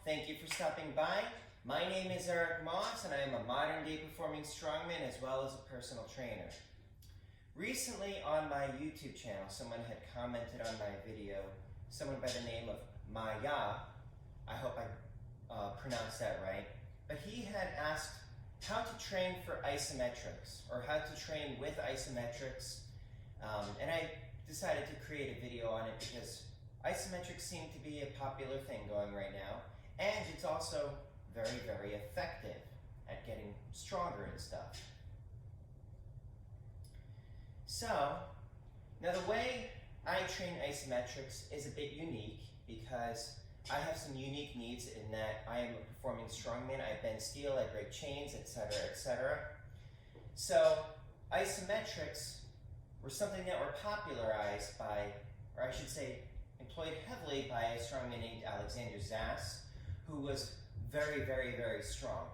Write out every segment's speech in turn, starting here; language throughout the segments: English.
Thank you for stopping by. My name is Eric Moss and I am a modern day performing strongman as well as a personal trainer. Recently on my YouTube channel, someone had commented on my video, someone by the name of Maya, I hope I pronounced that right, but he had asked how to train for isometrics or how to train with isometrics, and I decided to create a video on it because isometrics seem to be a popular thing going right now, and it's also very, very effective at getting stronger and stuff. So, now the way I train isometrics is a bit unique because I have some unique needs in that I am a performing strongman. I bend steel, I break chains, etc., etc. So, isometrics were something that were popularized by, or I should say, employed heavily by a strongman named Zass, who was very, very, very strong.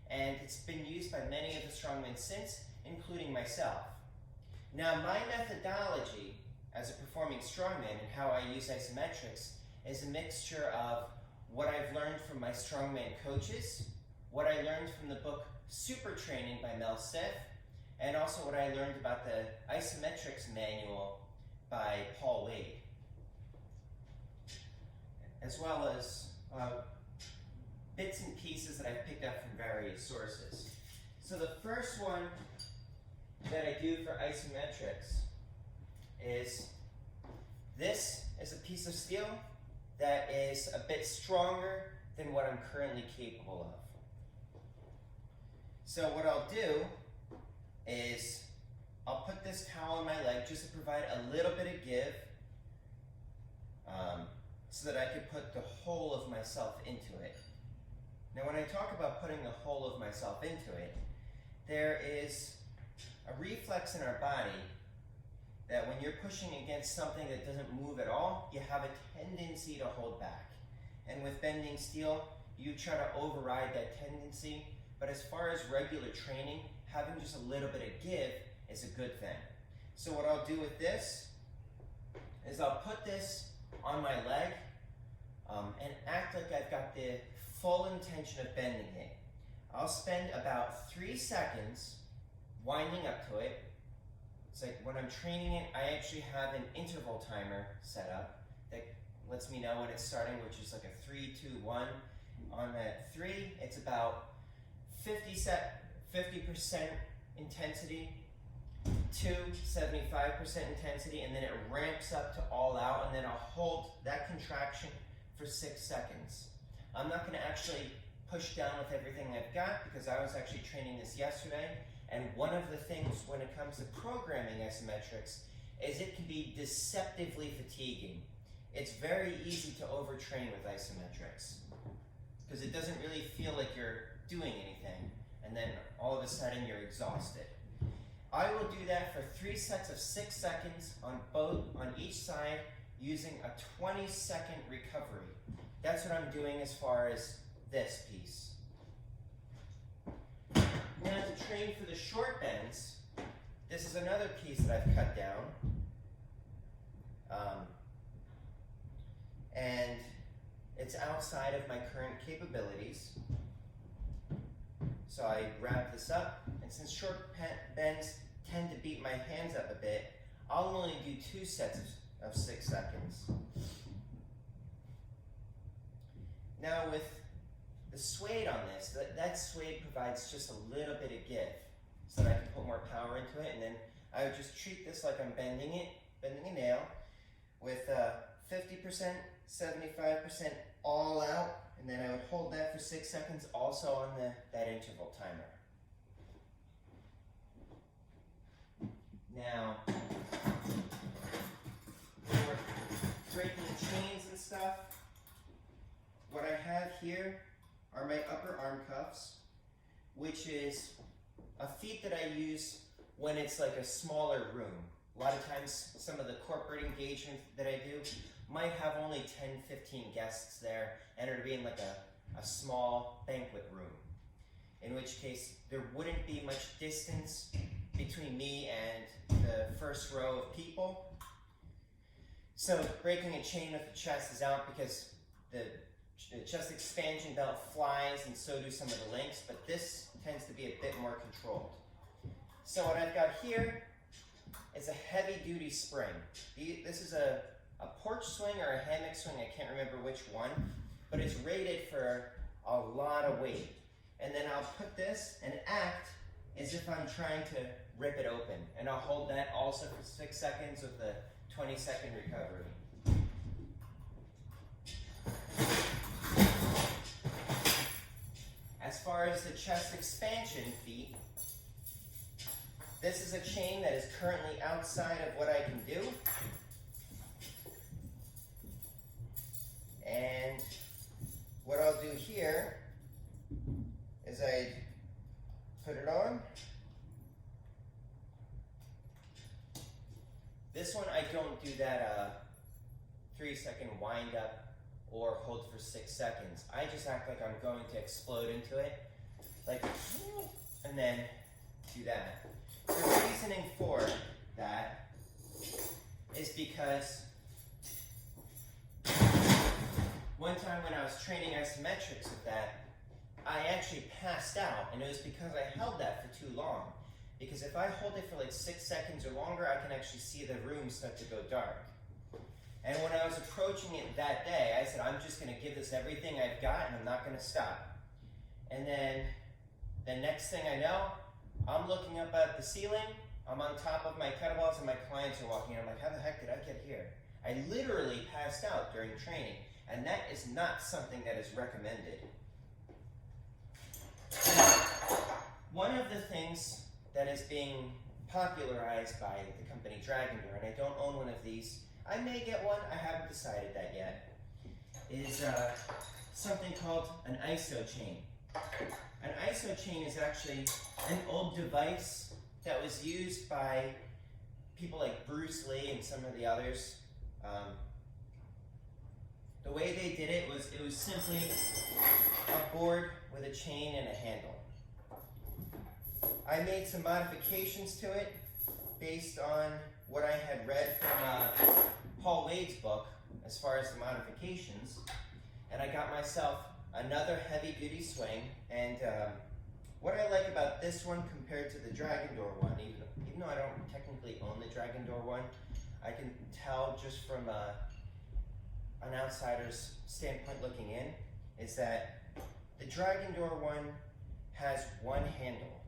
And it's been used by many of the strongmen since, including myself. Now, my methodology as a performing strongman and how I use isometrics is a mixture of what I've learned from my strongman coaches, what I learned from the book Super Training by Mel Stiff, and also what I learned about the Isometrics manual by Paul Wade, as well as bits and pieces that I've picked up from various sources. So the first one that I do for isometrics is this is a piece of steel that is a bit stronger than what I'm currently capable of. So what I'll do is I'll put this towel on my leg just to provide a little bit of give so that I could put the whole of myself into it. Now when I talk about putting the whole of myself into it, there is a reflex in our body that when you're pushing against something that doesn't move at all, you have a tendency to hold back. And with bending steel, you try to override that tendency, but as far as regular training, having just a little bit of give is a good thing. So what I'll do with this is I'll put this on my leg and act like I've got the full intention of bending it. I'll spend about 3 seconds winding up to it. It's like when I'm training it, I actually have an interval timer set up that lets me know when it's starting, which is like a 3, 2, 1. On that 3, it's about 50% intensity, 2, 75% intensity, and then it ramps up to all out, and then I'll hold that contraction for 6 seconds. I'm not going to actually push down with everything I've got because I was actually training this yesterday, and one of the things when it comes to programming isometrics is it can be deceptively fatiguing. It's very easy to overtrain with isometrics because it doesn't really feel like you're doing anything, and then all of a sudden you're exhausted. I will do that for 3 sets of 6 seconds on each side using a 20-second recovery. That's what I'm doing as far as this piece. Now to train for the short bends, this is another piece that I've cut down. And it's outside of my current capabilities. So I wrap this up, and since short bends tend to beat my hands up a bit, I'll only do 2 sets of 6 seconds. Now with the suede on this, that suede provides just a little bit of give so that I can put more power into it, and then I would just treat this like I'm bending a nail with 50%, 75% all out, and then I would hold that for 6 seconds also on that interval timer. Now, for breaking chains and stuff, what I have here are my upper arm cuffs, which is a feat that I use when it's like a smaller room. A lot of times, some of the corporate engagements that I do might have only 10, 15 guests there, and it'll be in like a small banquet room. In which case, there wouldn't be much distance between me and the first row of people. So breaking a chain with the chest is out because the chest expansion belt flies, and so do some of the links, but this tends to be a bit more controlled. So what I've got here is a heavy-duty spring. This is a porch swing or a hammock swing, I can't remember which one, but it's rated for a lot of weight. And then I'll put this and act as if I'm trying to rip it open. And I'll hold that also for 6 seconds with a 20-second recovery. As far as the chest expansion feat, this is a chain that is currently outside of what I can do. And what I'll do here is I put it on. This one I don't do that 3-second wind up or hold for 6 seconds. I just act like I'm going to explode into it, like, and then do that. The reasoning for that is because one time when I was training isometrics with that, I actually passed out, and it was because I held that for too long. Because if I hold it for like 6 seconds or longer, I can actually see the room start to go dark. And when I was approaching it that day, I said, I'm just going to give this everything I've got, and I'm not going to stop. And then the next thing I know, I'm looking up at the ceiling, I'm on top of my kettlebells, and my clients are walking in. I'm like, how the heck did I get here? I literally passed out during training, and that is not something that is recommended. One of the things that is being popularized by the company Dragon Door, and I don't own one of these, I may get one, I haven't decided that yet, is something called an Isochain. An Isochain is actually an old device that was used by people like Bruce Lee and some of the others. The way they did it was simply a board with a chain and a handle. I made some modifications to it based on what I had read from Paul Wade's book as far as the modifications, and I got myself another heavy-duty swing. And what I like about this one compared to the Dragon Door one, even though I don't technically own the Dragon Door one, I can tell just from an outsider's standpoint looking in, is that the Dragon Door one has one handle,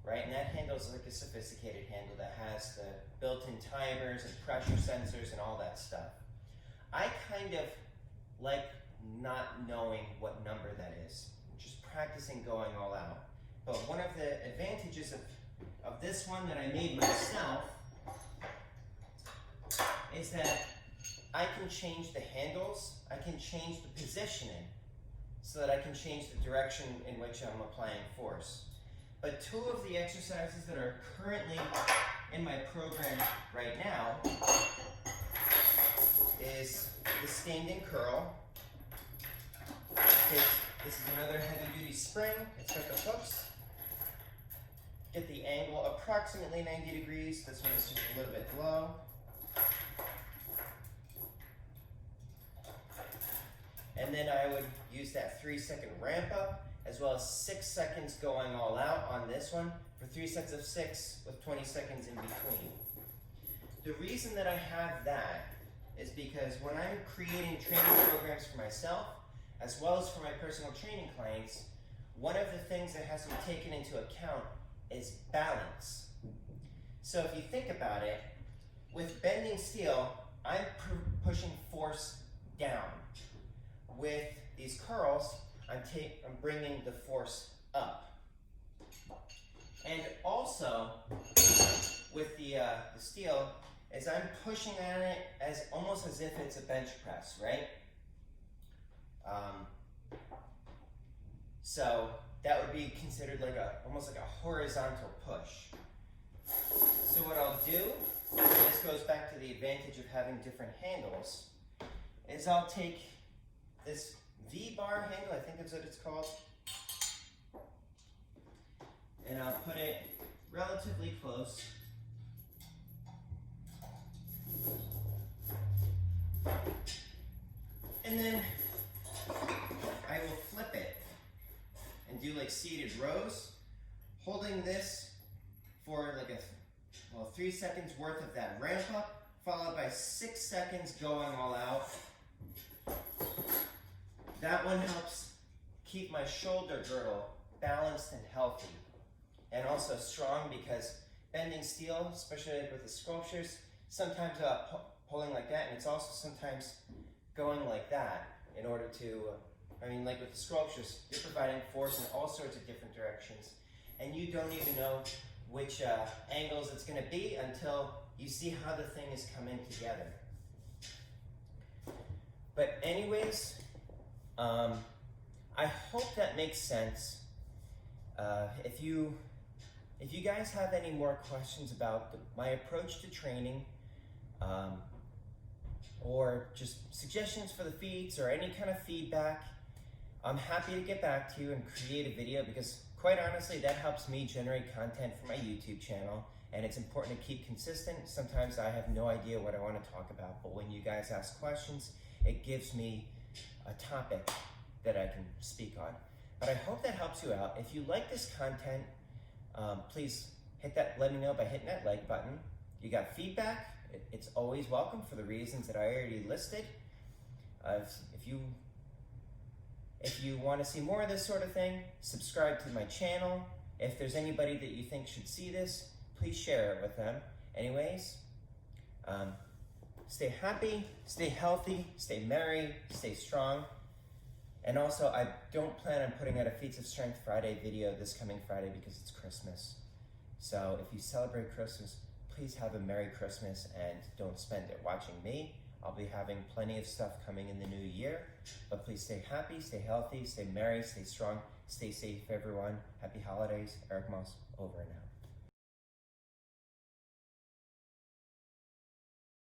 right? And that handle is like a sophisticated handle that has the built-in timers and pressure sensors and all that stuff. I kind of like not knowing what number that is, just practicing going all out. But one of the advantages of this one that I made myself is that I can change the handles, I can change the positioning, so that I can change the direction in which I'm applying force. But two of the exercises that are currently in my program right now is the standing curl. This is another heavy-duty spring. It's got the hooks. Get the angle approximately 90 degrees. This one is just a little bit low. And then I would use that 3-second ramp up, as well as 6 seconds going all out on this one for 3 sets of 6 with 20 seconds in between. The reason that I have that is because when I'm creating training programs for myself, as well as for my personal training clients, one of the things that has to be taken into account is balance. So if you think about it, with bending steel, I'm pushing force down. With these curls, I'm bringing the force up. And also, with the steel, is I'm pushing on it as almost as if it's a bench press, right? So that would be considered like almost like a horizontal push. So what I'll do, and this goes back to the advantage of having different handles, is I'll take this V-bar handle, I think that's what it's called, and I'll put it relatively close. And then and do like seated rows, holding this for like 3 seconds worth of that ramp up, followed by 6 seconds going all out. That one helps keep my shoulder girdle balanced and healthy, and also strong, because bending steel, especially with the sculptures, sometimes pulling like that, and it's also sometimes going like that in order to, like with the sculptures, you're providing force in all sorts of different directions, and you don't even know which angles it's going to be until you see how the thing is coming together. But anyways, I hope that makes sense. If you guys have any more questions about my approach to training, or just suggestions for the feats or any kind of feedback, I'm happy to get back to you and create a video, because quite honestly, that helps me generate content for my YouTube channel, and it's important to keep consistent. Sometimes I have no idea what I want to talk about, but when you guys ask questions, it gives me a topic that I can speak on. But I hope that helps you out. If you like this content, please let me know by hitting that like button. You got feedback, it's always welcome for the reasons that I already listed. If you want to see more of this sort of thing, subscribe to my channel. If there's anybody that you think should see this, please share it with them. Anyways, stay happy, stay healthy, stay merry, stay strong. And also, I don't plan on putting out a Feats of Strength Friday video this coming Friday because it's Christmas. So if you celebrate Christmas, please have a Merry Christmas and don't spend it watching me. I'll be having plenty of stuff coming in the new year, but please stay happy, stay healthy, stay merry, stay strong, stay safe, everyone. Happy holidays. Eric Moss, over and out.